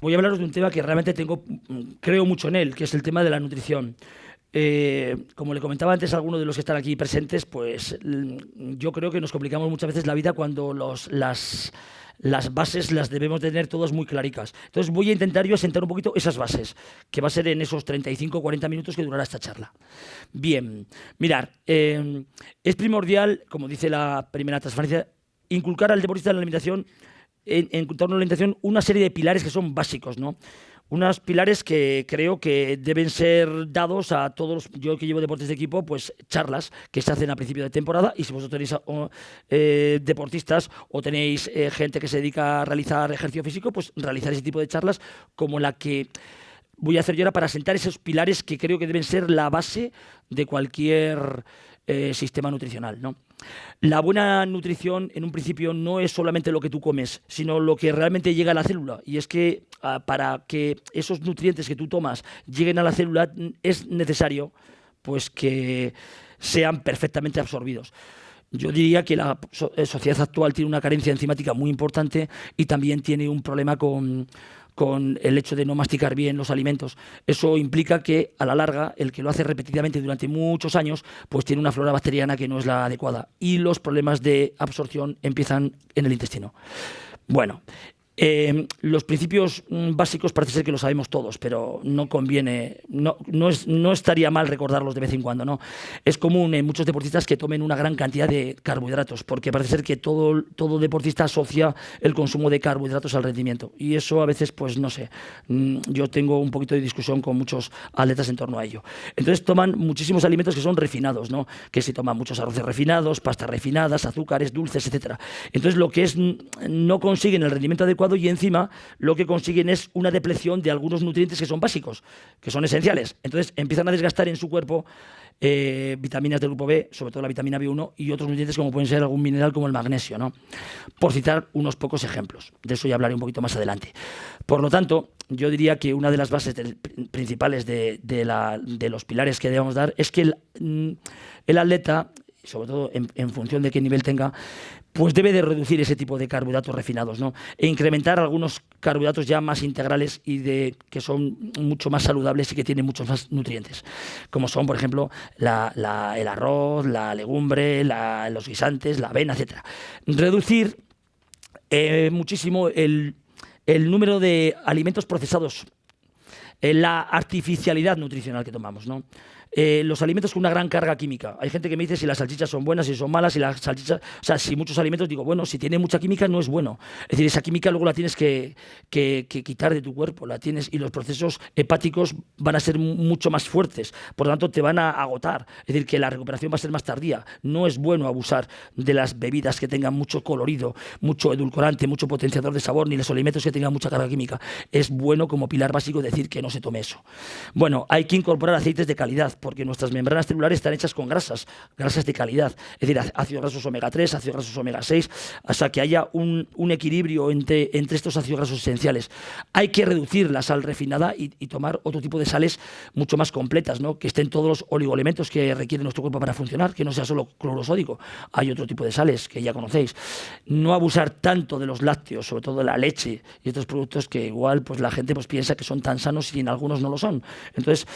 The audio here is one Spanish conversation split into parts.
Voy a hablaros de un tema que realmente creo mucho en él, que es el tema de la nutrición. Como le comentaba antes a algunos de los que están aquí presentes, pues yo creo que nos complicamos muchas veces la vida cuando las bases las debemos tener todas muy claricas. Entonces voy a intentar yo asentar un poquito esas bases, que va a ser en esos 35 o 40 minutos que durará esta charla. Bien, mirar, es primordial, como dice la primera transparencia, inculcar al deportista en la alimentación, en torno a la alimentación, una serie de pilares que son básicos, ¿no? Unos pilares que creo que deben ser dados a todos yo que llevo deportes de equipo, pues charlas que se hacen a principio de temporada, y si vosotros tenéis deportistas o tenéis gente que se dedica a realizar ejercicio físico, pues realizar ese tipo de charlas como la que voy a hacer yo ahora para sentar esos pilares que creo que deben ser la base de cualquier sistema nutricional, ¿no? La buena nutrición, en un principio, no es solamente lo que tú comes, sino lo que realmente llega a la célula. Y es que para que esos nutrientes que tú tomas lleguen a la célula, es necesario pues que sean perfectamente absorbidos. Yo diría que la sociedad actual tiene una carencia enzimática muy importante y también tiene un problema con el hecho de no masticar bien los alimentos. Eso implica que, a la larga, el que lo hace repetidamente durante muchos años, pues tiene una flora bacteriana que no es la adecuada y los problemas de absorción empiezan en el intestino. Bueno, los principios básicos parece ser que lo sabemos todos, pero no conviene, no estaría mal recordarlos de vez en cuando, ¿no? Es común en muchos deportistas que tomen una gran cantidad de carbohidratos, porque parece ser que todo deportista asocia el consumo de carbohidratos al rendimiento, y eso a veces, pues no sé, yo tengo un poquito de discusión con muchos atletas en torno a ello. Entonces toman muchísimos alimentos que son refinados, ¿no? Que se toman muchos arroces refinados, pastas refinadas, azúcares, dulces, etcétera. Entonces lo que es, no consiguen el rendimiento adecuado, y encima lo que consiguen es una depleción de algunos nutrientes que son básicos, que son esenciales. Entonces empiezan a desgastar en su cuerpo vitaminas del grupo B, sobre todo la vitamina B1, y otros nutrientes como pueden ser algún mineral como el magnesio, ¿no? Por citar unos pocos ejemplos. De eso ya hablaré un poquito más adelante. Por lo tanto, yo diría que una de las bases principales de los pilares que debemos dar es que el atleta, sobre todo en función de qué nivel tenga, pues debe de reducir ese tipo de carbohidratos refinados, ¿no? E incrementar algunos carbohidratos ya más integrales y que son mucho más saludables y que tienen muchos más nutrientes, como son, por ejemplo, el arroz, la legumbre, los guisantes, la avena, etcétera. Reducir muchísimo el número de alimentos procesados, la artificialidad nutricional que tomamos, ¿no? Los alimentos con una gran carga química. Hay gente que me dice si las salchichas son buenas, si son malas, si las salchichas, o sea, si muchos alimentos, digo, bueno, si tiene mucha química no es bueno. Es decir, esa química luego la tienes que quitar de tu cuerpo, y los procesos hepáticos van a ser mucho más fuertes, por lo tanto te van a agotar. Es decir, que la recuperación va a ser más tardía. No es bueno abusar de las bebidas que tengan mucho colorido, mucho edulcorante, mucho potenciador de sabor, ni los alimentos que tengan mucha carga química. Es bueno, como pilar básico, decir que no se tome eso. Bueno, hay que incorporar aceites de calidad, porque nuestras membranas celulares están hechas con grasas de calidad, es decir, ácidos grasos omega 3, ácidos grasos omega 6, o sea, que haya un equilibrio entre estos ácidos grasos esenciales. Hay que reducir la sal refinada y tomar otro tipo de sales mucho más completas, ¿no? Que estén todos los oligoelementos que requiere nuestro cuerpo para funcionar, que no sea solo cloruro sódico. Hay otro tipo de sales que ya conocéis. No abusar tanto de los lácteos, sobre todo de la leche y otros productos que igual pues la gente pues piensa que son tan sanos y en algunos no lo son. Entonces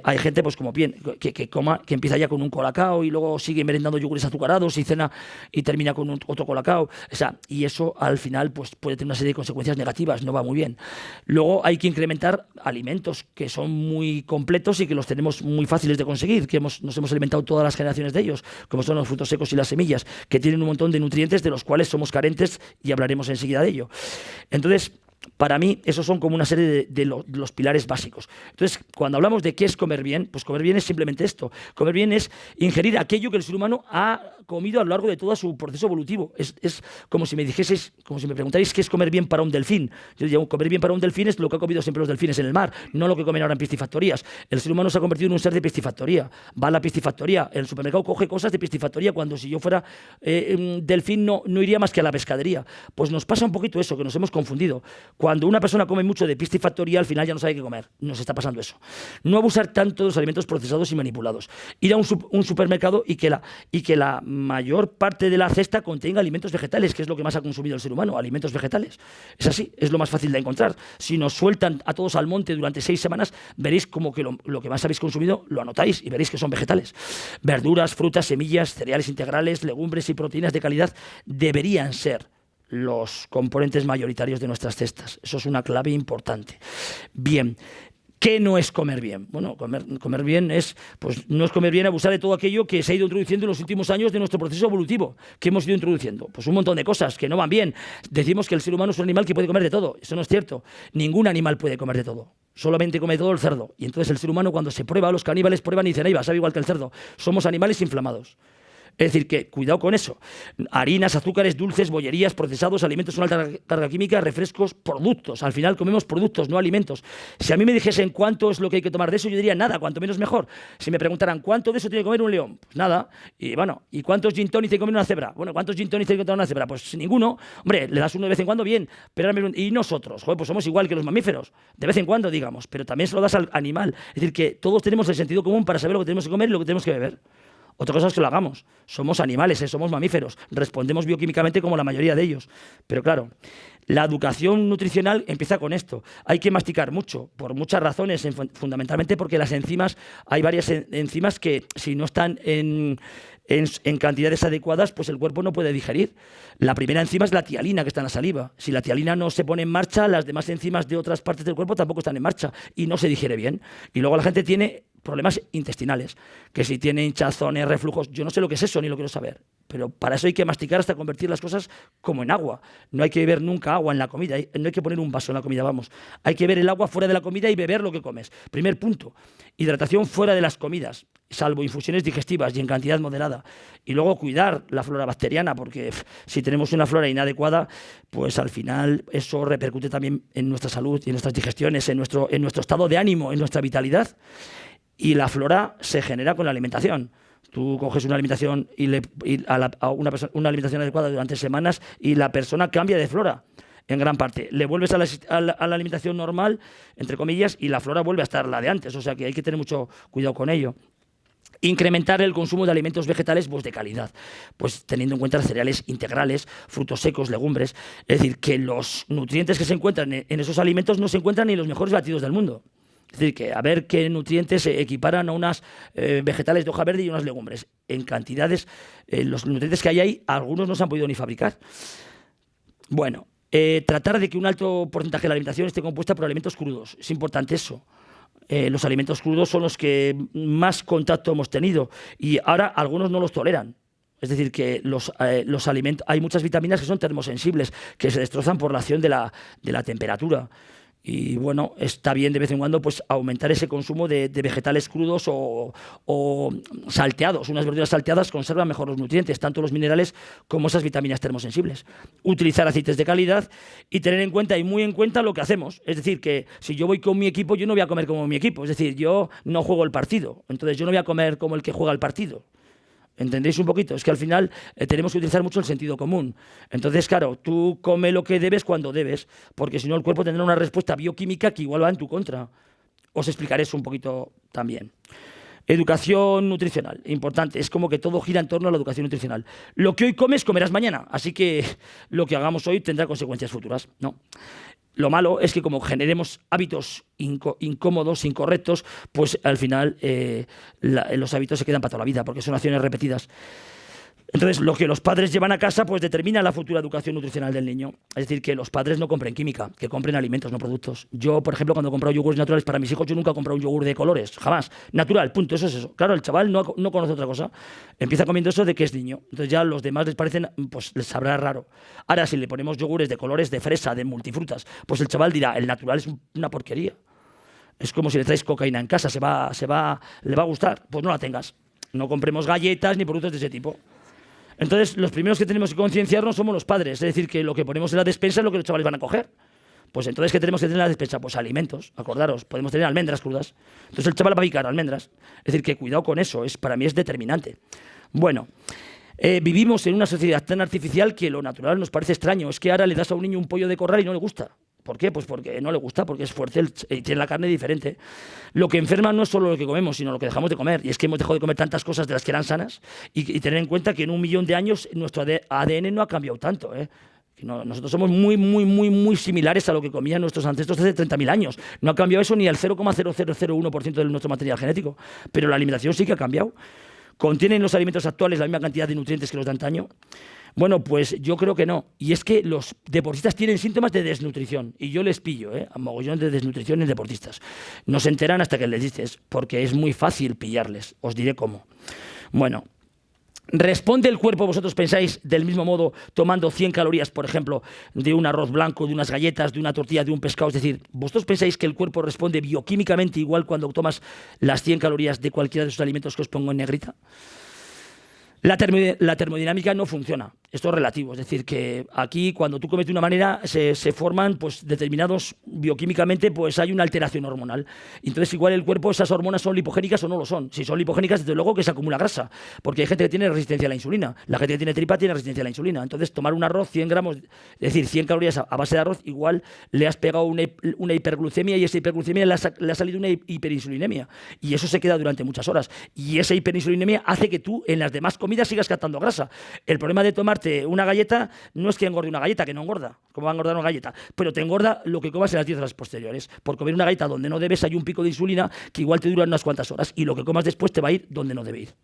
hay gente pues como que empieza ya con un colacao y luego sigue merendando yogures azucarados y cena y termina con otro colacao. O sea, y eso al final pues puede tener una serie de consecuencias negativas, no va muy bien. Luego hay que incrementar alimentos que son muy completos y que los tenemos muy fáciles de conseguir, que nos hemos alimentado todas las generaciones de ellos, como son los frutos secos y las semillas, que tienen un montón de nutrientes de los cuales somos carentes, y hablaremos enseguida de ello. Entonces, para mí, esos son como una serie de los pilares básicos. Entonces, cuando hablamos de qué es comer bien, pues comer bien es simplemente esto. Comer bien es ingerir aquello que el ser humano ha comido a lo largo de todo su proceso evolutivo. Es como si me dijeseis, como si me preguntarais qué es comer bien para un delfín. Yo diría, comer bien para un delfín es lo que han comido siempre los delfines en el mar, no lo que comen ahora en piscifactorías. El ser humano se ha convertido en un ser de piscifactoría. Va a la piscifactoría, en el supermercado coge cosas de piscifactoría, cuando si yo fuera delfín no iría más que a la pescadería. Pues nos pasa un poquito eso, que nos hemos confundido. Cuando una persona come mucho de piscifactoría, al final ya no sabe qué comer. Nos está pasando eso. No abusar tanto de los alimentos procesados y manipulados. Ir a un supermercado y que la mayor parte de la cesta contenga alimentos vegetales, que es lo que más ha consumido el ser humano, alimentos vegetales. Es así, es lo más fácil de encontrar. Si nos sueltan a todos al monte durante 6 semanas, veréis como que lo que más habéis consumido lo anotáis y veréis que son vegetales. Verduras, frutas, semillas, cereales integrales, legumbres y proteínas de calidad deberían ser los componentes mayoritarios de nuestras cestas. Eso es una clave importante. Bien. ¿Qué no es comer bien? Bueno, comer bien es, pues no es comer bien abusar de todo aquello que se ha ido introduciendo en los últimos años de nuestro proceso evolutivo. ¿Qué hemos ido introduciendo? Pues un montón de cosas que no van bien. Decimos que el ser humano es un animal que puede comer de todo. Eso no es cierto. Ningún animal puede comer de todo. Solamente come todo el cerdo. Y entonces el ser humano, cuando se prueba, los caníbales prueban y dicen, ahí va, sabe igual que el cerdo. Somos animales inflamados. Es decir, que cuidado con eso. Harinas, azúcares, dulces, bollerías, procesados, alimentos con alta carga química, refrescos, productos. Al final comemos productos, no alimentos. Si a mí me dijesen cuánto es lo que hay que tomar de eso, yo diría nada, cuanto menos mejor. Si me preguntaran cuánto de eso tiene que comer un león, pues nada. Y bueno, ¿y cuántos gin tonics tiene que comer una cebra? Bueno, ¿cuántos gin tonics tiene que tomar una cebra? Pues ninguno. Hombre, le das uno de vez en cuando, bien. Pero y nosotros, joder, pues somos igual que los mamíferos. De vez en cuando, digamos. Pero también se lo das al animal. Es decir, que todos tenemos el sentido común para saber lo que tenemos que comer y lo que tenemos que beber. Otra cosa es que lo hagamos. Somos animales, somos mamíferos. Respondemos bioquímicamente como la mayoría de ellos. Pero claro, la educación nutricional empieza con esto. Hay que masticar mucho, por muchas razones, fundamentalmente porque las enzimas, hay varias enzimas que si no están en cantidades adecuadas, pues el cuerpo no puede digerir. La primera enzima es la tialina, que está en la saliva. Si la tialina no se pone en marcha, las demás enzimas de otras partes del cuerpo tampoco están en marcha y no se digiere bien. Y luego la gente tiene problemas intestinales, que si tiene hinchazones, reflujos, yo no sé lo que es eso, ni lo quiero saber, pero para eso hay que masticar hasta convertir las cosas como en agua. No hay que beber nunca agua en la comida, no hay que poner un vaso en la comida, vamos. Hay que beber el agua fuera de la comida y beber lo que comes. Primer punto, hidratación fuera de las comidas, salvo infusiones digestivas y en cantidad moderada. Y luego cuidar la flora bacteriana, porque si tenemos una flora inadecuada, pues al final eso repercute también en nuestra salud y en nuestras digestiones, en nuestro estado de ánimo, en nuestra vitalidad. Y la flora se genera con la alimentación. Tú coges una alimentación una alimentación adecuada durante semanas y la persona cambia de flora en gran parte. Le vuelves a la alimentación normal, entre comillas, y la flora vuelve a estar la de antes. O sea que hay que tener mucho cuidado con ello. Incrementar el consumo de alimentos vegetales pues de calidad, pues teniendo en cuenta cereales integrales, frutos secos, legumbres. Es decir, que los nutrientes que se encuentran en esos alimentos no se encuentran ni en los mejores batidos del mundo. Es decir, que a ver qué nutrientes se equiparan a unas vegetales de hoja verde y unas legumbres. En cantidades, los nutrientes que hay ahí, algunos no se han podido ni fabricar. Bueno, tratar de que un alto porcentaje de la alimentación esté compuesta por alimentos crudos. Es importante eso. Los alimentos crudos son los que más contacto hemos tenido y ahora algunos no los toleran. Es decir, que los alimentos, hay muchas vitaminas que son termosensibles, que se destrozan por la acción de la temperatura. Y bueno, está bien de vez en cuando pues aumentar ese consumo de vegetales crudos o salteados. Unas verduras salteadas conservan mejor los nutrientes, tanto los minerales como esas vitaminas termosensibles. Utilizar aceites de calidad y tener en cuenta y muy en cuenta lo que hacemos. Es decir, que si yo voy con mi equipo, yo no voy a comer como mi equipo. Es decir, yo no juego el partido. Entonces yo no voy a comer como el que juega el partido. ¿Entendéis un poquito? Es que al final tenemos que utilizar mucho el sentido común. Entonces, claro, tú come lo que debes cuando debes, porque si no el cuerpo tendrá una respuesta bioquímica que igual va en tu contra. Os explicaré eso un poquito también. Educación nutricional, importante. Es como que todo gira en torno a la educación nutricional. Lo que hoy comes, comerás mañana. Así que lo que hagamos hoy tendrá consecuencias futuras, ¿no? Lo malo es que como generemos hábitos incómodos, incorrectos, pues al final los hábitos se quedan para toda la vida, porque son acciones repetidas. Entonces, lo que los padres llevan a casa pues determina la futura educación nutricional del niño. Es decir, que los padres no compren química, que compren alimentos, no productos. Yo, por ejemplo, cuando he comprado yogures naturales para mis hijos, yo nunca he comprado un yogur de colores, jamás. Natural, punto, eso es eso. Claro, el chaval no conoce otra cosa. Empieza comiendo eso de que es niño. Entonces ya los demás les parecen, pues les sabrá raro. Ahora, si le ponemos yogures de colores, de fresa, de multifrutas, pues el chaval dirá, el natural es una porquería. Es como si le traes cocaína en casa, le va a gustar. Pues no la tengas. No compremos galletas ni productos de ese tipo. Entonces, los primeros que tenemos que concienciarnos somos los padres. Es decir, que lo que ponemos en la despensa es lo que los chavales van a coger. Pues entonces, ¿qué tenemos que tener en la despensa? Pues alimentos, acordaros. Podemos tener almendras crudas. Entonces el chaval va a picar almendras. Es decir, que cuidado con eso. Para mí es determinante. Bueno, vivimos en una sociedad tan artificial que lo natural nos parece extraño. Es que ahora le das a un niño un pollo de corral y no le gusta. ¿Por qué? Pues porque no le gusta, porque es fuerte y tiene la carne diferente. Lo que enferma no es solo lo que comemos, sino lo que dejamos de comer. Y es que hemos dejado de comer tantas cosas de las que eran sanas y tener en cuenta que en 1.000.000 de años nuestro ADN no ha cambiado tanto, ¿eh? Nosotros somos muy similares a lo que comían nuestros ancestros hace 30.000 años. No ha cambiado eso ni al 0,0001% de nuestro material genético. Pero la alimentación sí que ha cambiado. ¿Contienen los alimentos actuales la misma cantidad de nutrientes que los de antaño? Bueno, pues yo creo que no. Y es que los deportistas tienen síntomas de desnutrición. Y yo les pillo, a mogollón de desnutrición en deportistas. No se enteran hasta que les dices, porque es muy fácil pillarles. Os diré cómo. Bueno, ¿responde el cuerpo, vosotros pensáis, del mismo modo tomando 100 calorías, por ejemplo, de un arroz blanco, de unas galletas, de una tortilla, de un pescado? Es decir, ¿vosotros pensáis que el cuerpo responde bioquímicamente igual cuando tomas las 100 calorías de cualquiera de esos alimentos que os pongo en negrita? La termodinámica no funciona. Esto es relativo. Es decir, que aquí cuando tú comes de una manera se forman pues, determinados bioquímicamente, pues hay una alteración hormonal. Entonces igual el cuerpo, esas hormonas son lipogénicas o no lo son. Si son lipogénicas, desde luego que se acumula grasa. Porque hay gente que tiene resistencia a la insulina. La gente que tiene tripa tiene resistencia a la insulina. Entonces tomar un arroz, 100 gramos, es decir, 100 calorías a base de arroz, igual le has pegado una hiperglucemia y esa hiperglucemia le ha salido una hiperinsulinemia. Y eso se queda durante muchas horas. Y esa hiperinsulinemia hace que tú en las demás comidas sigas captando grasa. El problema de tomarte una galleta no es que engorde una galleta, que no engorda. ¿Cómo va a engordar una galleta? Pero te engorda lo que comas en las 10 horas posteriores. Por comer una galleta donde no debes hay un pico de insulina que igual te dura unas cuantas horas y lo que comas después te va a ir donde no debe ir.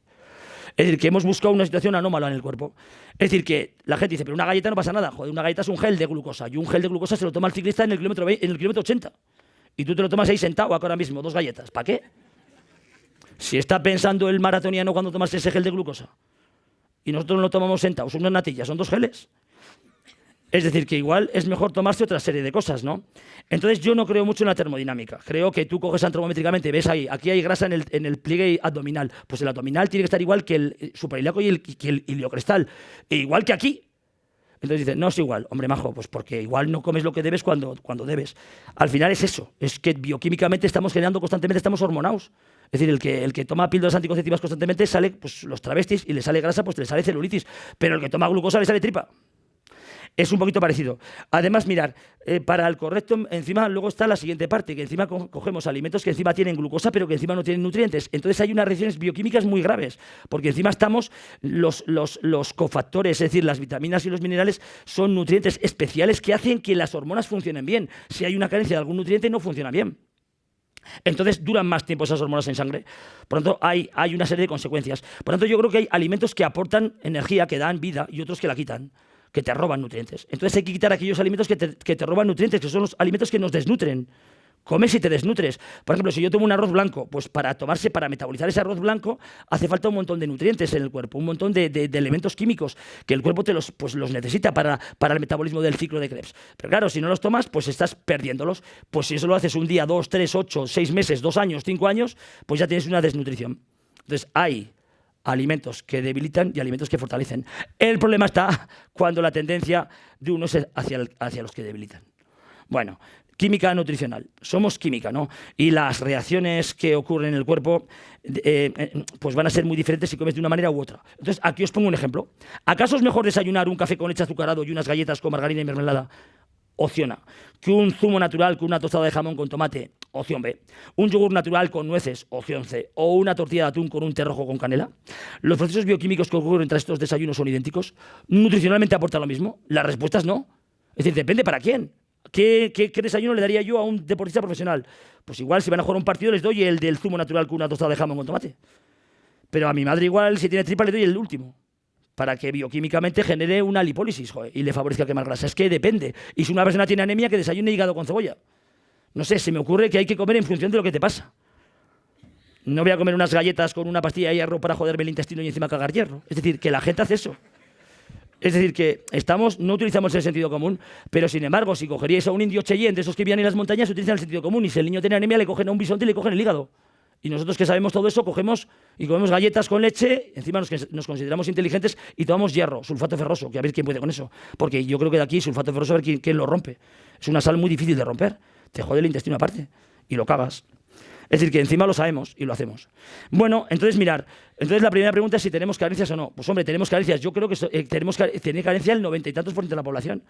Es decir, que hemos buscado una situación anómala en el cuerpo. Es decir, que la gente dice, pero una galleta no pasa nada. Joder, una galleta es un gel de glucosa y un gel de glucosa se lo toma el ciclista en el kilómetro 80. Y tú te lo tomas ahí sentado ahora mismo, 2 galletas. ¿Para qué? Si está pensando el maratoniano cuando tomas ese gel de glucosa. Y nosotros no lo tomamos sentados, unas natillas, son 2 geles. Es decir, que igual es mejor tomarse otra serie de cosas, ¿no? Entonces yo no creo mucho en la termodinámica. Creo que tú coges antropométricamente, ves ahí, aquí hay grasa en el pliegue abdominal. Pues el abdominal tiene que estar igual que el suprailíaco y el iliocrestal. E igual que aquí. Entonces dices, no es igual. Hombre, majo, pues porque igual no comes lo que debes cuando debes. Al final es eso. Es que bioquímicamente estamos generando constantemente, estamos hormonados. Es decir, el que toma píldoras anticonceptivas constantemente sale pues, los travestis y le sale grasa, pues le sale celulitis. Pero el que toma glucosa le sale tripa. Es un poquito parecido. Además, mirar, para el correcto, encima luego está la siguiente parte, que encima cogemos alimentos que encima tienen glucosa, pero que encima no tienen nutrientes. Entonces hay unas reacciones bioquímicas muy graves, porque encima estamos los cofactores, es decir, las vitaminas y los minerales son nutrientes especiales que hacen que las hormonas funcionen bien. Si hay una carencia de algún nutriente, no funciona bien. Entonces duran más tiempo esas hormonas en sangre. Por lo tanto, hay una serie de consecuencias. Por lo tanto, yo creo que hay alimentos que aportan energía, que dan vida, y otros que la quitan, que te roban nutrientes. Entonces hay que quitar aquellos alimentos que te roban nutrientes, que son los alimentos que nos desnutren. Comes y te desnutres. Por ejemplo, si yo tomo un arroz blanco, pues para metabolizar ese arroz blanco hace falta un montón de nutrientes en el cuerpo, un montón de elementos químicos que el cuerpo los necesita para el metabolismo del ciclo de Krebs. Pero claro, si no los tomas, pues estás perdiéndolos. Pues si eso lo haces un día, 2, 3, 8, 6 meses, 2 años, 5 años, pues ya tienes una desnutrición. Entonces hay alimentos que debilitan y alimentos que fortalecen. El problema está cuando la tendencia de uno es hacia los que debilitan. Bueno, química nutricional. Somos química, ¿no? Y las reacciones que ocurren en el cuerpo pues van a ser muy diferentes si comes de una manera u otra. Entonces, aquí os pongo un ejemplo. ¿Acaso es mejor desayunar un café con leche azucarado y unas galletas con margarina y mermelada? Opción A. Que un zumo natural con una tostada de jamón con tomate. Opción B. Un yogur natural con nueces. Opción C. O una tortilla de atún con un té rojo con canela. ¿Los procesos bioquímicos que ocurren entre estos desayunos son idénticos? ¿Nutricionalmente aportan lo mismo? La respuesta es no. Es decir, depende para quién. ¿Qué desayuno le daría yo a un deportista profesional? Pues igual, si van a jugar un partido, les doy el del zumo natural con una tostada de jamón con tomate. Pero a mi madre igual, si tiene tripa, le doy el último. Para que bioquímicamente genere una lipólisis, joder, y le favorezca quemar grasa. Es que depende. Y si una persona tiene anemia, que desayune hígado con cebolla. No sé, se me ocurre que hay que comer en función de lo que te pasa. No voy a comer unas galletas con una pastilla de hierro para joderme el intestino y encima cagar hierro. Es decir, que la gente hace eso. Es decir, que no utilizamos el sentido común, pero sin embargo, si cogeríais a un indio Cheyenne de esos que vivían en las montañas, utilizan el sentido común. Y si el niño tiene anemia, le cogen a un bisonte y le cogen el hígado. Y nosotros que sabemos todo eso, cogemos y comemos galletas con leche, encima nos consideramos inteligentes y tomamos hierro, sulfato ferroso, que a ver quién puede con eso. Porque yo creo que de aquí, sulfato ferroso, a ver quién lo rompe. Es una sal muy difícil de romper. Te jode el intestino aparte y lo cagas. Es decir, que encima lo sabemos y lo hacemos. Bueno, entonces mirar. Entonces la primera pregunta es si tenemos carencias o no. Pues hombre, tenemos carencias. Yo creo que tiene carencia el 90 y tantos % de la población.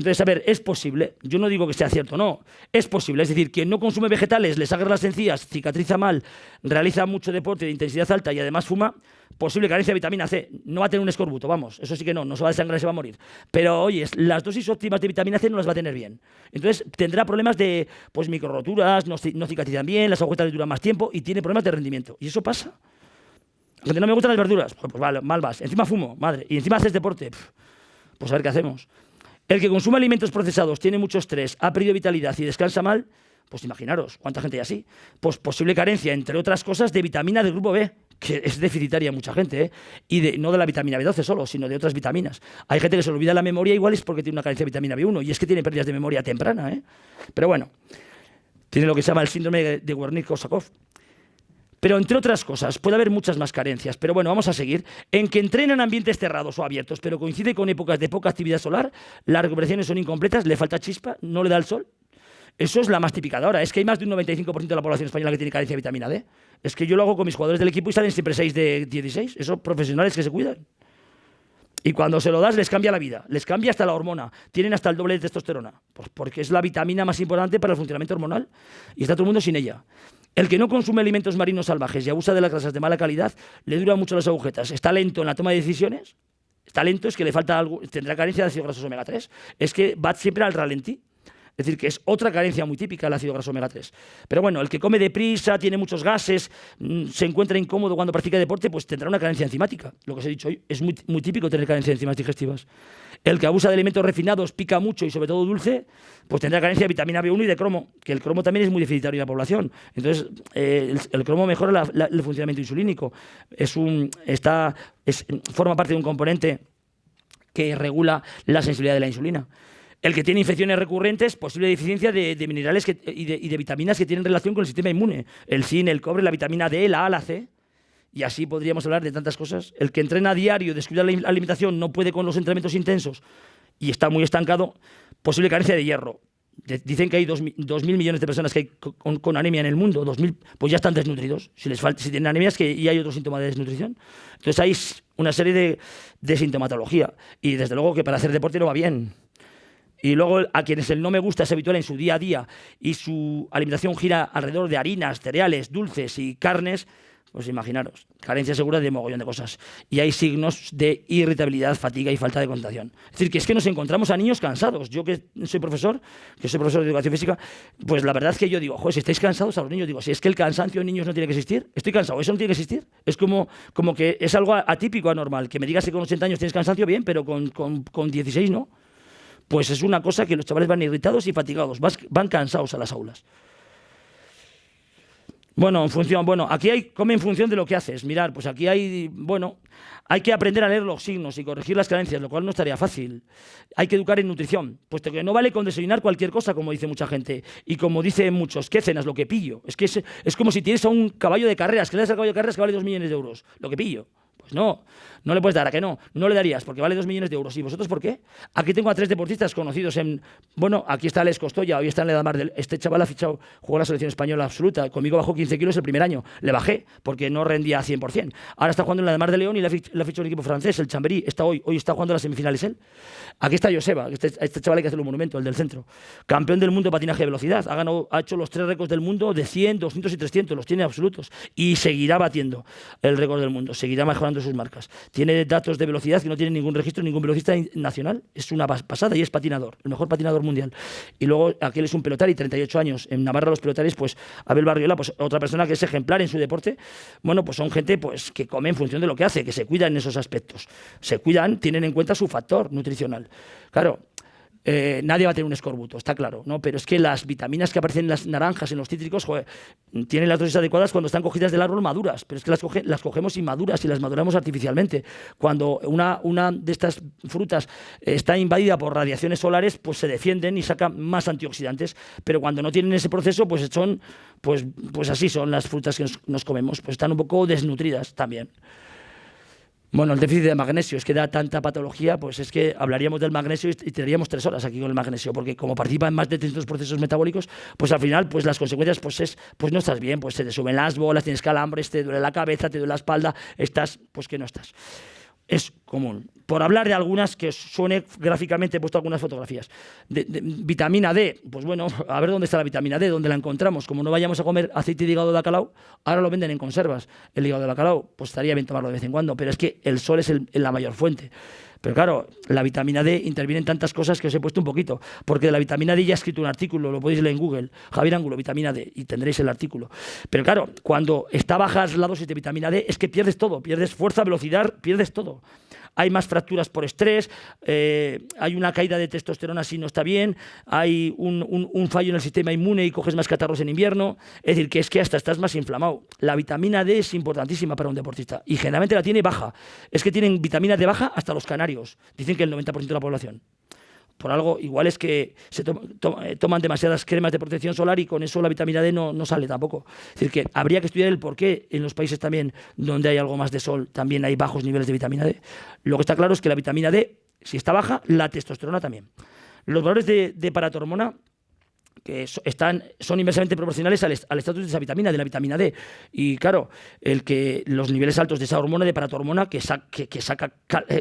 Entonces, a ver, es posible. Yo no digo que sea cierto, no. Es posible. Es decir, quien no consume vegetales, le saca las encías, cicatriza mal, realiza mucho deporte de intensidad alta y además fuma, posible carencia de vitamina C. No va a tener un escorbuto, vamos. Eso sí que no se va a desangrar y se va a morir. Pero, oye, las dosis óptimas de vitamina C no las va a tener bien. Entonces, tendrá problemas de microroturas, no cicatrizan bien, las agujetas le duran más tiempo y tiene problemas de rendimiento. Y eso pasa. Gente, no me gustan las verduras. Pues vale, mal vas. Encima fumo, madre. Y encima haces deporte. Pues a ver qué hacemos. El que consume alimentos procesados, tiene mucho estrés, ha perdido vitalidad y descansa mal, pues imaginaros cuánta gente hay así. Pues posible carencia, entre otras cosas, de vitamina del grupo B, que es deficitaria en mucha gente, ¿eh? Y no de la vitamina B12 solo, sino de otras vitaminas. Hay gente que se olvida la memoria, igual es porque tiene una carencia de vitamina B1, y es que tiene pérdidas de memoria temprana, ¿eh? Pero bueno, tiene lo que se llama el síndrome de Wernicke-Korsakoff. Pero entre otras cosas, puede haber muchas más carencias. Pero bueno, vamos a seguir. En que entrenan en ambientes cerrados o abiertos, pero coincide con épocas de poca actividad solar, las recuperaciones son incompletas, le falta chispa, no le da el sol. Eso es la más típica de ahora. Es que hay más de un 95% de la población española que tiene carencia de vitamina D. Es que yo lo hago con mis jugadores del equipo y salen siempre 6 de 16. Esos profesionales que se cuidan. Y cuando se lo das, les cambia la vida. Les cambia hasta la hormona. Tienen hasta el doble de testosterona. Pues porque es la vitamina más importante para el funcionamiento hormonal. Y está todo el mundo sin ella. El que no consume alimentos marinos salvajes y abusa de las grasas de mala calidad, le duran mucho las agujetas. Está lento en la toma de decisiones. Está lento, es que le falta algo. Tendrá carencia de ácidos grasos omega 3. Es que va siempre al ralentí. Es decir, que es otra carencia muy típica el ácido graso omega 3. Pero bueno, el que come deprisa, tiene muchos gases, se encuentra incómodo cuando practica deporte, pues tendrá una carencia enzimática. Lo que os he dicho hoy, es muy típico tener carencia de enzimas digestivas. El que abusa de alimentos refinados, pica mucho y sobre todo dulce, pues tendrá carencia de vitamina B1 y de cromo, que el cromo también es muy deficitario en la población. Entonces, el cromo mejora el funcionamiento insulínico. Forma parte de un componente que regula la sensibilidad de la insulina. El que tiene infecciones recurrentes, posible deficiencia de minerales y de vitaminas que tienen relación con el sistema inmune. El zinc, el cobre, la vitamina D, la A, la C. Y así podríamos hablar de tantas cosas. El que entrena a diario, descuida la alimentación, no puede con los entrenamientos intensos y está muy estancado, posible carencia de hierro. Dicen que hay 2.000 millones de personas que hay con anemia en el mundo. 2.000, pues ya están desnutridos. Si tienen anemia es que ya hay otro síntoma de desnutrición. Entonces hay una serie de sintomatología. Y desde luego que para hacer deporte no va bien. Y luego a quienes el no me gusta es habitual en su día a día y su alimentación gira alrededor de harinas, cereales, dulces y carnes, pues imaginaros, carencia segura de mogollón de cosas. Y hay signos de irritabilidad, fatiga y falta de concentración. Es decir, que es que nos encontramos a niños cansados. Yo que soy profesor de educación física, pues la verdad es que yo digo, joder, si estáis cansados a los niños, digo, si es que el cansancio en niños no tiene que existir, estoy cansado, eso no tiene que existir. Es como que es algo atípico, anormal. Que me digas que con 80 años tienes cansancio, bien, pero con 16 no. Pues es una cosa que los chavales van irritados y fatigados, van cansados a las aulas. Bueno, aquí come en función de lo que haces. Mirar, pues aquí hay que aprender a leer los signos y corregir las carencias, lo cual no estaría fácil. Hay que educar en nutrición, puesto que no vale con desayunar cualquier cosa, como dice mucha gente. Y como dicen muchos, ¿qué cenas? Lo que pillo. Es que es como si tienes a un caballo de carreras, que le das al caballo de carreras que vale 2 millones de euros. Lo que pillo. Pues no le puedes dar, ¿a que no? No le darías, porque vale 2 millones de euros. ¿Y vosotros por qué? Aquí tengo a 3 deportistas conocidos aquí está Les Costoya, hoy está en la Edad. Este chaval ha fichado, jugó en la selección española absoluta. Conmigo bajó 15 kilos el primer año. Le bajé, porque no rendía 100%. Ahora está jugando en la Edad de León y le ha fichado un equipo francés, el Chambéry. Hoy está jugando las semifinales él. Aquí está Joseba, este chaval hay que hacerle un monumento, el del centro. Campeón del mundo de patinaje de velocidad. Ha hecho los 3 récords del mundo de 100, 200 y 300. Los tiene absolutos. Y seguirá batiendo el récord del mundo. Seguirá mejorando sus marcas. Tiene datos de velocidad que no tiene ningún registro, ningún velocista nacional. Es una pasada y es patinador, el mejor patinador mundial. Y luego aquel es un pelotari, 38 años. En Navarra los pelotaris, pues Abel Barriola, pues otra persona que es ejemplar en su deporte. Bueno, pues son gente pues que come en función de lo que hace, que se cuidan en esos aspectos. Se cuidan, tienen en cuenta su factor nutricional. Claro, nadie va a tener un escorbuto, está claro, ¿no? Pero es que las vitaminas que aparecen en las naranjas, en los cítricos, tienen las dosis adecuadas cuando están cogidas del árbol maduras, pero es que las cogemos inmaduras y las maduramos artificialmente. Cuando una de estas frutas está invadida por radiaciones solares, pues se defienden y sacan más antioxidantes, pero cuando no tienen ese proceso, pues son, pues así son las frutas que nos comemos, pues están un poco desnutridas también. Bueno, el déficit de magnesio es que da tanta patología, pues es que hablaríamos del magnesio y tendríamos 3 horas aquí con el magnesio, porque como participa en más de 300 procesos metabólicos, pues al final pues las consecuencias pues no estás bien, pues se te suben las bolas, tienes calambres, te duele la cabeza, te duele la espalda, pues que no estás. Es común. Por hablar de algunas que os suene gráficamente, he puesto algunas fotografías. Vitamina D, pues bueno, a ver dónde está la vitamina D, dónde la encontramos. Como no vayamos a comer aceite de hígado de bacalao, ahora lo venden en conservas. El hígado de bacalao, pues estaría bien tomarlo de vez en cuando, pero es que el sol es la mayor fuente. Pero claro, la vitamina D interviene en tantas cosas que os he puesto un poquito, porque de la vitamina D ya he escrito un artículo, lo podéis leer en Google, Javier Ángulo, vitamina D, y tendréis el artículo. Pero claro, cuando está baja la dosis de vitamina D es que pierdes todo, pierdes fuerza, velocidad, pierdes todo. Hay más fracturas por estrés, hay una caída de testosterona si no está bien, hay un fallo en el sistema inmune y coges más catarros en invierno. Es decir, que es que hasta estás más inflamado. La vitamina D es importantísima para un deportista y generalmente la tiene baja. Es que tienen vitamina D baja hasta los canarios. Dicen que el 90% de la población. Por algo, igual es que se toman demasiadas cremas de protección solar y con eso la vitamina D no sale tampoco. Es decir, que habría que estudiar el por qué en los países también donde hay algo más de sol también hay bajos niveles de vitamina D. Lo que está claro es que la vitamina D, si está baja, la testosterona también. Los valores de paratormona que son inversamente proporcionales al estatus de esa vitamina, de la vitamina D. Y claro, los niveles altos de esa hormona, de paratormona, que saca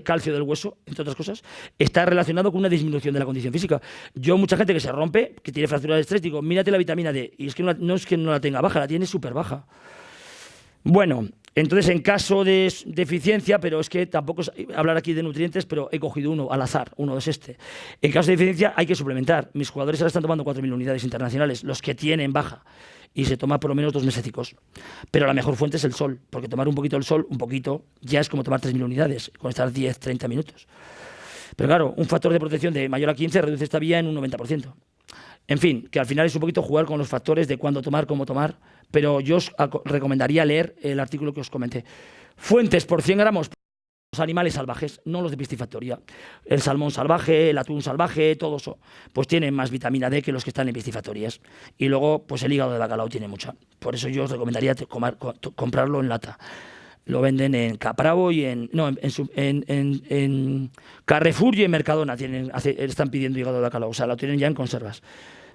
calcio del hueso, entre otras cosas, está relacionado con una disminución de la condición física. Mucha gente que se rompe, que tiene fractura de estrés, digo, mírate la vitamina D. Y es que no es que no la tenga baja, la tiene súper baja. Bueno, entonces en caso de deficiencia, pero es que tampoco es hablar aquí de nutrientes, pero he cogido uno al azar, uno es este. En caso de deficiencia hay que suplementar. Mis jugadores ahora están tomando 4.000 unidades internacionales, los que tienen baja, y se toma por lo menos 2 mesecicos. Pero la mejor fuente es el sol, porque tomar un poquito el sol, un poquito, ya es como tomar 3.000 unidades, con estar 10, 30 minutos. Pero claro, un factor de protección de mayor a 15 reduce esta vía en un 90%. En fin, que al final es un poquito jugar con los factores de cuándo tomar, cómo tomar, pero yo os recomendaría leer el artículo que os comenté. Fuentes por 100 gramos, los animales salvajes, no los de piscifactoría. El salmón salvaje, el atún salvaje, todo eso, pues tienen más vitamina D que los que están en piscifactorías. Y luego, pues el hígado de bacalao tiene mucha. Por eso yo os recomendaría comprarlo en lata. Lo venden en Capravo y en Carrefour y en Mercadona están pidiendo hígado de bacalao, o sea, lo tienen ya en conservas.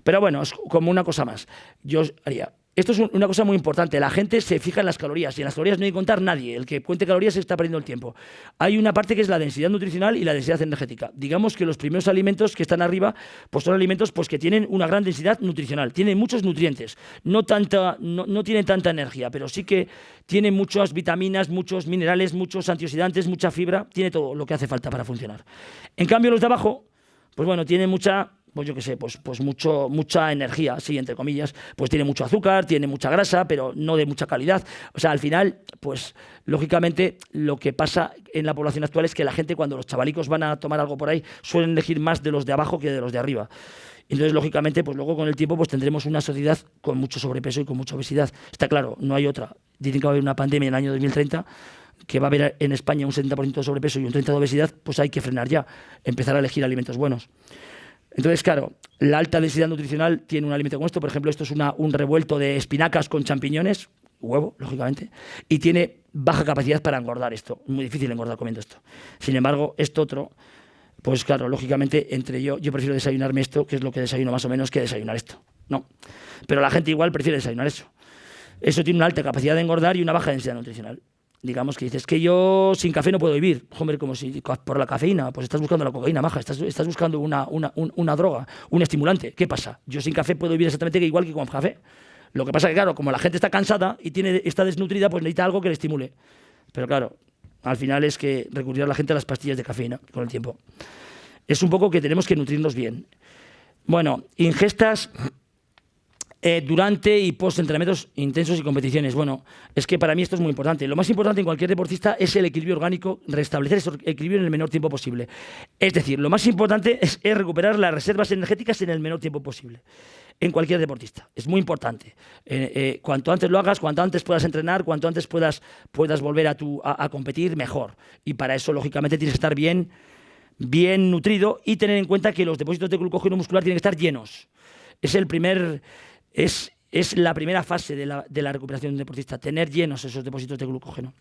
Pero bueno, es como una cosa más. Yo haría. Esto es una cosa muy importante. La gente se fija en las calorías y en las calorías no hay que contar nadie. El que cuente calorías se está perdiendo el tiempo. Hay una parte que es la densidad nutricional y la densidad energética. Digamos que los primeros alimentos que están arriba pues son alimentos pues, que tienen una gran densidad nutricional. Tienen muchos nutrientes. No tienen tanta energía, pero sí que tienen muchas vitaminas, muchos minerales, muchos antioxidantes, mucha fibra. Tiene todo lo que hace falta para funcionar. En cambio, los de abajo, pues bueno, tienen mucha... pues yo qué sé, pues mucha energía, sí, entre comillas, pues tiene mucho azúcar, tiene mucha grasa, pero no de mucha calidad. O sea, al final, pues lógicamente lo que pasa en la población actual es que la gente cuando los chavalicos van a tomar algo por ahí suelen elegir más de los de abajo que de los de arriba. Entonces, lógicamente, pues luego con el tiempo pues tendremos una sociedad con mucho sobrepeso y con mucha obesidad. Está claro, no hay otra. Dicen que va a haber una pandemia en el año 2030, que va a haber en España un 70% de sobrepeso y un 30% de obesidad, pues hay que frenar ya, empezar a elegir alimentos buenos. Entonces, claro, la alta densidad nutricional tiene un alimento como esto. Por ejemplo, esto es un revuelto de espinacas con champiñones, huevo, lógicamente, y tiene baja capacidad para engordar esto. Muy difícil engordar comiendo esto. Sin embargo, esto otro, pues claro, lógicamente, yo prefiero desayunarme esto, que es lo que desayuno más o menos, que desayunar esto. No. Pero la gente igual prefiere desayunar eso. Eso tiene una alta capacidad de engordar y una baja densidad nutricional. Digamos que dices que yo sin café no puedo vivir. Hombre, como si por la cafeína, pues estás buscando la cocaína, maja, estás buscando una droga, un estimulante. ¿Qué pasa? Yo sin café puedo vivir exactamente igual que con café. Lo que pasa es que, claro, como la gente está cansada y está desnutrida, pues necesita algo que le estimule. Pero claro, al final es que recurrir a la gente a las pastillas de cafeína con el tiempo. Es un poco que tenemos que nutrirnos bien. Bueno, ingestas... durante y post entrenamientos intensos y competiciones. Bueno, es que para mí esto es muy importante. Lo más importante en cualquier deportista es el equilibrio orgánico, restablecer ese equilibrio en el menor tiempo posible. Es decir, lo más importante es recuperar las reservas energéticas en el menor tiempo posible. En cualquier deportista. Es muy importante. Cuanto antes lo hagas, cuanto antes puedas entrenar, cuanto antes puedas volver a competir, mejor. Y para eso, lógicamente, tienes que estar bien nutrido y tener en cuenta que los depósitos de glucógeno muscular tienen que estar llenos. Es la primera fase de la recuperación de un deportista, tener llenos esos depósitos de glucógeno.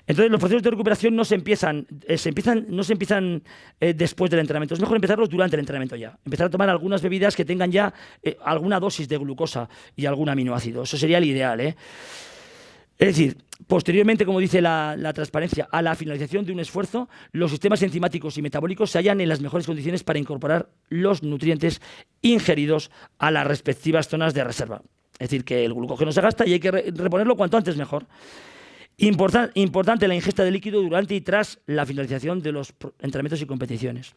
Entonces, los procesos de recuperación no se empiezan después del entrenamiento. Es mejor empezarlos durante el entrenamiento ya. Empezar a tomar algunas bebidas que tengan ya alguna dosis de glucosa y algún aminoácido. Eso sería el ideal, ¿eh? Es decir, posteriormente, como dice la transparencia, a la finalización de un esfuerzo, los sistemas enzimáticos y metabólicos se hallan en las mejores condiciones para incorporar los nutrientes ingeridos a las respectivas zonas de reserva. Es decir, que el glucógeno se gasta y hay que reponerlo cuanto antes mejor. Importante la ingesta de líquido durante y tras la finalización de los entrenamientos y competiciones.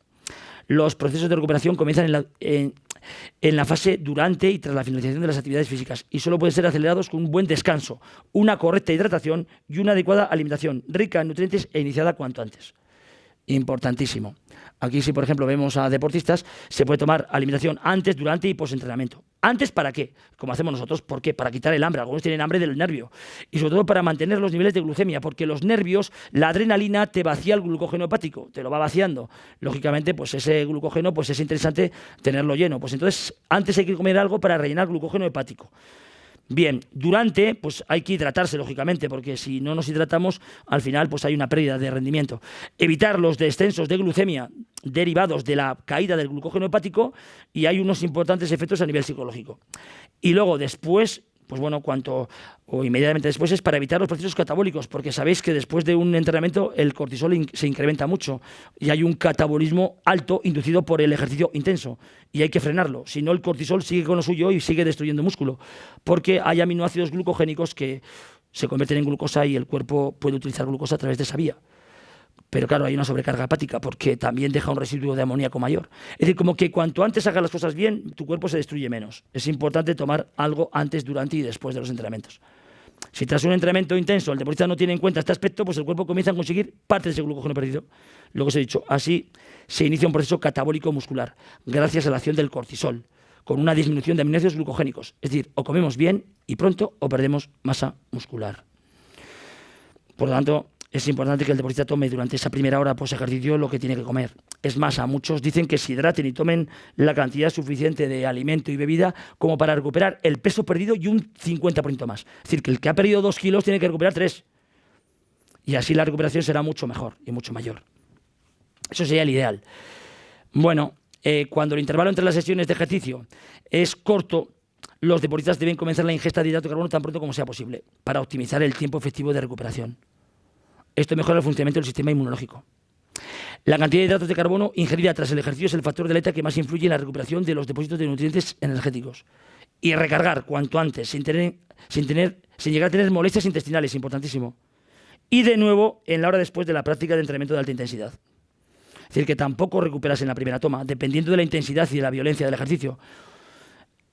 Los procesos de recuperación comienzan en la fase durante y tras la finalización de las actividades físicas y solo pueden ser acelerados con un buen descanso, una correcta hidratación y una adecuada alimentación rica en nutrientes e iniciada cuanto antes. Importantísimo. Aquí, si por ejemplo vemos a deportistas, se puede tomar alimentación antes, durante y post-entrenamiento. ¿Antes para qué? Como hacemos nosotros. ¿Por qué? Para quitar el hambre. Algunos tienen hambre del nervio. Y sobre todo para mantener los niveles de glucemia, porque los nervios, la adrenalina te vacía el glucógeno hepático, te lo va vaciando. Lógicamente, pues ese glucógeno pues es interesante tenerlo lleno. Pues entonces, antes hay que comer algo para rellenar glucógeno hepático. Bien, durante, pues hay que hidratarse, lógicamente, porque si no nos hidratamos, al final pues hay una pérdida de rendimiento. Evitar los descensos de glucemia derivados de la caída del glucógeno hepático y hay unos importantes efectos a nivel psicológico. Y luego después, pues bueno, inmediatamente después es para evitar los procesos catabólicos, porque sabéis que después de un entrenamiento el cortisol se incrementa mucho y hay un catabolismo alto inducido por el ejercicio intenso y hay que frenarlo, si no el cortisol sigue con lo suyo y sigue destruyendo músculo, porque hay aminoácidos glucogénicos que se convierten en glucosa y el cuerpo puede utilizar glucosa a través de esa vía. Pero claro, hay una sobrecarga hepática porque también deja un residuo de amoníaco mayor. Es decir, como que cuanto antes hagas las cosas bien, tu cuerpo se destruye menos. Es importante tomar algo antes, durante y después de los entrenamientos. Si tras un entrenamiento intenso el deportista no tiene en cuenta este aspecto, pues el cuerpo comienza a conseguir parte de ese glucógeno perdido. Lo que os he dicho, así se inicia un proceso catabólico muscular, gracias a la acción del cortisol, con una disminución de aminoácidos glucogénicos. Es decir, o comemos bien y pronto o perdemos masa muscular. Por lo tanto, es importante que el deportista tome durante esa primera hora post ejercicio lo que tiene que comer. Es más, a muchos dicen que se hidraten y tomen la cantidad suficiente de alimento y bebida como para recuperar el peso perdido y un 50% más. Es decir, que el que ha perdido 2 kilos tiene que recuperar 3. Y así la recuperación será mucho mejor y mucho mayor. Eso sería el ideal. Bueno, cuando el intervalo entre las sesiones de ejercicio es corto, los deportistas deben comenzar la ingesta de hidrato de carbono tan pronto como sea posible para optimizar el tiempo efectivo de recuperación. Esto mejora el funcionamiento del sistema inmunológico. La cantidad de hidratos de carbono ingerida tras el ejercicio es el factor de alerta que más influye en la recuperación de los depósitos de nutrientes energéticos. Y recargar cuanto antes, sin llegar a tener molestias intestinales, importantísimo. Y de nuevo, en la hora después de la práctica de entrenamiento de alta intensidad. Es decir, que tampoco recuperas en la primera toma, dependiendo de la intensidad y de la violencia del ejercicio.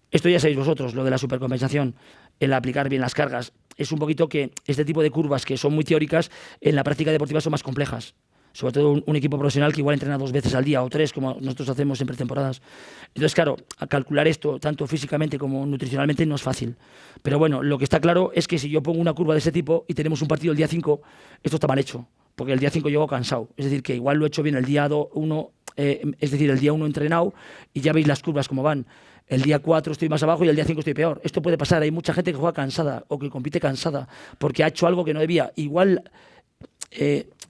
Esto ya sabéis vosotros, lo de la supercompensación, el aplicar bien las cargas. Es un poquito que este tipo de curvas que son muy teóricas, en la práctica deportiva son más complejas. Sobre todo un equipo profesional que igual entrena 2 veces al día o 3, como nosotros hacemos en pretemporadas. Entonces, claro, a calcular esto, tanto físicamente como nutricionalmente, no es fácil. Pero bueno, lo que está claro es que si yo pongo una curva de ese tipo y tenemos un partido el día 5, esto está mal hecho. Porque el día 5 llego cansado. Es decir, que igual lo he hecho bien el día 1, es decir, el día 1 entrenado y ya veis las curvas como van. El día 4 estoy más abajo y el día 5 estoy peor. Esto puede pasar. Hay mucha gente que juega cansada o que compite cansada porque ha hecho algo que no debía. Igual,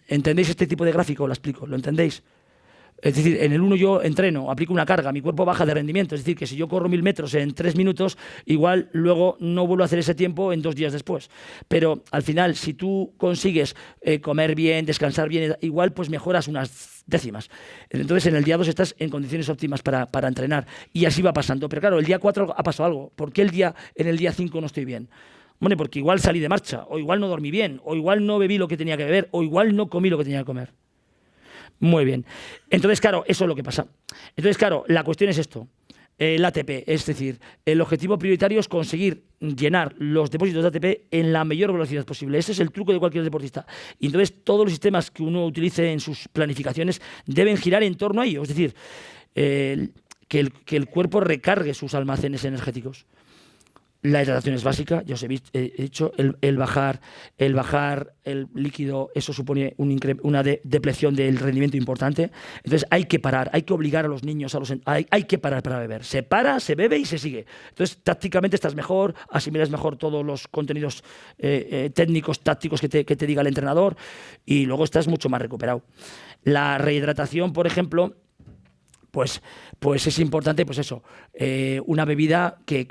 ¿entendéis este tipo de gráfico? Lo explico. ¿Lo entendéis? Es decir, en el 1 yo entreno, aplico una carga, mi cuerpo baja de rendimiento. Es decir, que si yo corro 1000 metros en 3 minutos, igual luego no vuelvo a hacer ese tiempo en 2 días después. Pero al final, si tú consigues comer bien, descansar bien, igual pues mejoras unas décimas. Entonces, en el día 2 estás en condiciones óptimas para entrenar. Y así va pasando. Pero claro, el día 4 ha pasado algo. ¿Por qué en el día 5 no estoy bien? Bueno, porque igual salí de marcha, o igual no dormí bien, o igual no bebí lo que tenía que beber, o igual no comí lo que tenía que comer. Muy bien. Entonces, claro, eso es lo que pasa. Entonces, claro, la cuestión es esto. El ATP, es decir, el objetivo prioritario es conseguir llenar los depósitos de ATP en la mayor velocidad posible. Ese es el truco de cualquier deportista. Y entonces todos los sistemas que uno utilice en sus planificaciones deben girar en torno a ello. Es decir, que el cuerpo recargue sus almacenes energéticos. La hidratación es básica, ya os he dicho, el bajar el líquido, eso supone una depleción del rendimiento importante. Entonces hay que parar, hay que obligar a los niños, hay que parar para beber. Se para, se bebe y se sigue. Entonces tácticamente estás mejor, asimilas mejor todos los contenidos técnicos, tácticos que te diga el entrenador y luego estás mucho más recuperado. La rehidratación, por ejemplo, pues es importante, pues eso, una bebida que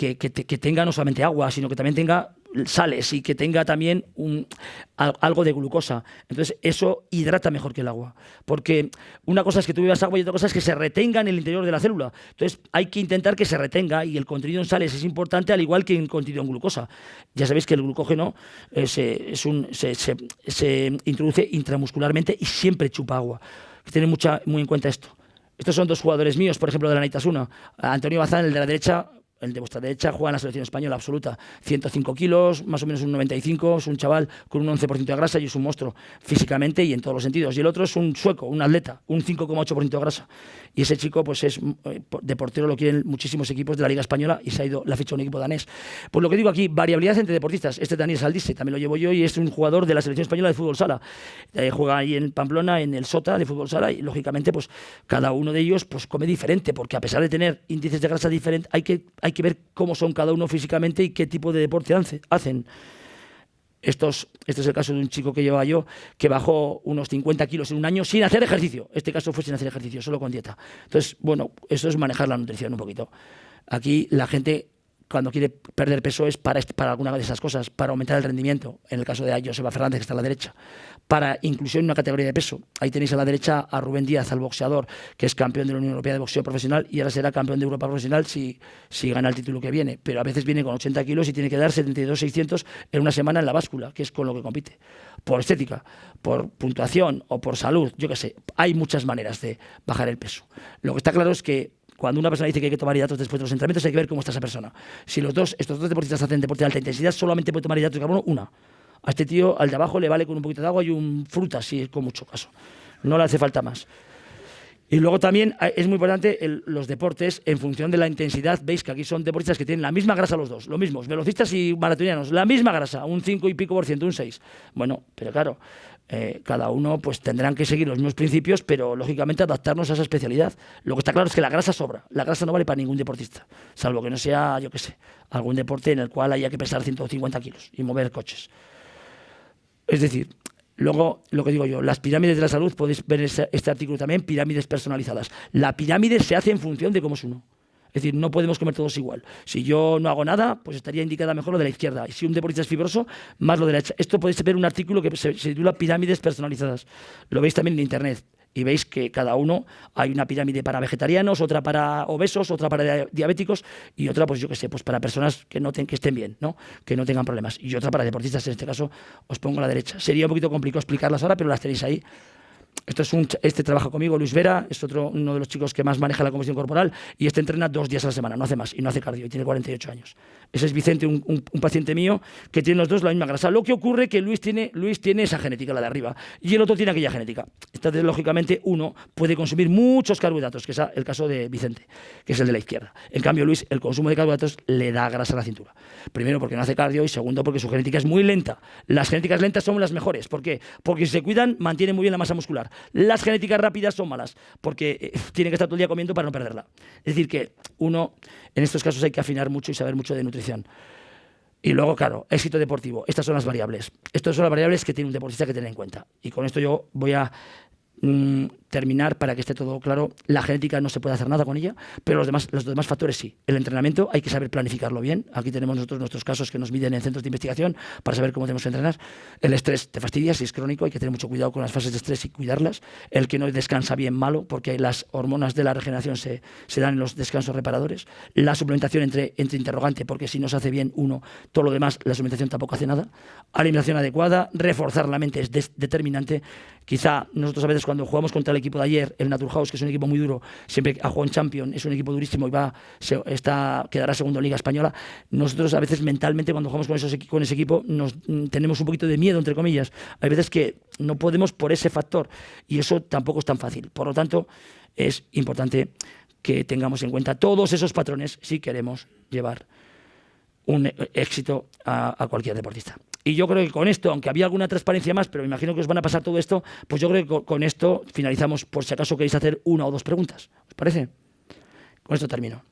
tenga no solamente agua, sino que también tenga sales y que tenga también algo de glucosa. Entonces eso hidrata mejor que el agua. Porque una cosa es que tú bebas agua y otra cosa es que se retenga en el interior de la célula. Entonces hay que intentar que se retenga, y el contenido en sales es importante, al igual que el contenido en glucosa. Ya sabéis que el glucógeno se introduce intramuscularmente y siempre chupa agua. Hay que tener muy en cuenta esto. Estos son dos jugadores míos, por ejemplo, de la Naitasuna. Antonio Bazán, el de la derecha, el de vuestra derecha, juega en la selección española absoluta. 105 kilos, más o menos un 95, es un chaval con un 11% de grasa y es un monstruo físicamente y en todos los sentidos. Y el otro es un sueco, un atleta, un 5,8% de grasa. Y ese chico, pues es de portero, lo quieren muchísimos equipos de la Liga Española y le ha fichado un equipo danés. Pues lo que digo aquí, variabilidad entre deportistas. Este Daniel Saldise, también lo llevo yo, y es un jugador de la selección española de fútbol sala. Juega ahí en Pamplona, en el Sota de fútbol sala, y lógicamente, pues cada uno de ellos pues come diferente, porque a pesar de tener índices de grasa diferentes, hay que ver cómo son cada uno físicamente y qué tipo de deporte hacen. Este es el caso de un chico que llevaba yo, que bajó unos 50 kilos en un año sin hacer ejercicio. Este caso fue sin hacer ejercicio, solo con dieta. Entonces, bueno, eso es manejar la nutrición un poquito. Aquí la gente, cuando quiere perder peso, es para alguna de esas cosas, para aumentar el rendimiento. En el caso de Joseba Fernández, que está a la derecha, para inclusión en una categoría de peso. Ahí tenéis a la derecha a Rubén Díaz, al boxeador, que es campeón de la Unión Europea de Boxeo Profesional y ahora será campeón de Europa Profesional si gana el título que viene. Pero a veces viene con 80 kilos y tiene que dar 72.600 en una semana en la báscula, que es con lo que compite. Por estética, por puntuación o por salud, yo qué sé. Hay muchas maneras de bajar el peso. Lo que está claro es que cuando una persona dice que hay que tomar hidratos después de los entrenamientos, hay que ver cómo está esa persona. Si estos dos deportistas hacen deporte de alta intensidad, solamente puede tomar hidratos de carbono una. A este tío, al de abajo, le vale con un poquito de agua y fruta, si con mucho caso. No le hace falta más. Y luego también es muy importante los deportes en función de la intensidad. Veis que aquí son deportistas que tienen la misma grasa los dos, lo mismo, velocistas y maratonianos, la misma grasa, un 5 y pico por ciento, un 6. Bueno, pero claro, cada uno pues tendrán que seguir los mismos principios, pero lógicamente adaptarnos a esa especialidad. Lo que está claro es que la grasa sobra. La grasa no vale para ningún deportista, salvo que no sea, yo qué sé, algún deporte en el cual haya que pesar 150 kilos y mover coches. Es decir, luego, lo que digo yo, las pirámides de la salud, podéis ver este artículo también, pirámides personalizadas. La pirámide se hace en función de cómo es uno. Es decir, no podemos comer todos igual. Si yo no hago nada, pues estaría indicada mejor lo de la izquierda. Y si un deportista es fibroso, más lo de la derecha. Esto podéis ver un artículo que se titula Pirámides personalizadas. Lo veis también en internet. Y veis que cada uno hay una pirámide para vegetarianos, otra para obesos, otra para diabéticos y otra, pues yo qué sé, pues para personas que estén bien, ¿no? Que no tengan problemas. Y otra para deportistas. En este caso os pongo a la derecha. Sería un poquito complicado explicarlas ahora, pero las tenéis ahí. Este trabaja conmigo, Luis Vera, es uno de los chicos que más maneja la composición corporal, y este entrena 2 días a la semana, no hace más, y no hace cardio, y tiene 48 años. Ese es Vicente, un paciente mío, que tiene los dos la misma grasa. Lo que ocurre es que Luis tiene esa genética, la de arriba, y el otro tiene aquella genética. Entonces, lógicamente, uno puede consumir muchos carbohidratos, que es el caso de Vicente, que es el de la izquierda. En cambio, Luis, el consumo de carbohidratos le da grasa a la cintura. Primero, porque no hace cardio, y segundo, porque su genética es muy lenta. Las genéticas lentas son las mejores. ¿Por qué? Porque si se cuidan, mantienen muy bien la masa muscular. Las genéticas rápidas son malas, porque tienen que estar todo el día comiendo para no perderla. Es decir, que uno, en estos casos, hay que afinar mucho y saber mucho de nutrición. Y luego, claro, éxito deportivo. Estas son las variables. Estas son las variables que tiene un deportista que tener en cuenta. Y con esto yo voy a terminar para que esté todo claro. La genética no se puede hacer nada con ella, pero los demás factores sí. El entrenamiento hay que saber planificarlo bien. Aquí tenemos nosotros nuestros casos que nos miden en centros de investigación para saber cómo tenemos que entrenar. El estrés te fastidia, si es crónico, hay que tener mucho cuidado con las fases de estrés y cuidarlas. El que no descansa bien, malo, porque las hormonas de la regeneración se dan en los descansos reparadores. La suplementación entre interrogante, porque si no se hace bien uno, todo lo demás, la suplementación tampoco hace nada. Alimentación adecuada, reforzar la mente es determinante. Quizá nosotros a veces cuando jugamos contra el equipo de ayer, el Naturhaus, que es un equipo muy duro, siempre ha jugado en Champions, es un equipo durísimo y quedará segundo en Liga Española. Nosotros a veces mentalmente cuando jugamos con ese equipo tenemos un poquito de miedo, entre comillas. Hay veces que no podemos por ese factor y eso tampoco es tan fácil. Por lo tanto, es importante que tengamos en cuenta todos esos patrones si queremos llevar un éxito a cualquier deportista. Y yo creo que con esto, aunque había alguna transparencia más, pero me imagino que os van a pasar todo esto, pues yo creo que con esto finalizamos, por si acaso queréis hacer 1 o 2 preguntas. ¿Os parece? Con esto termino.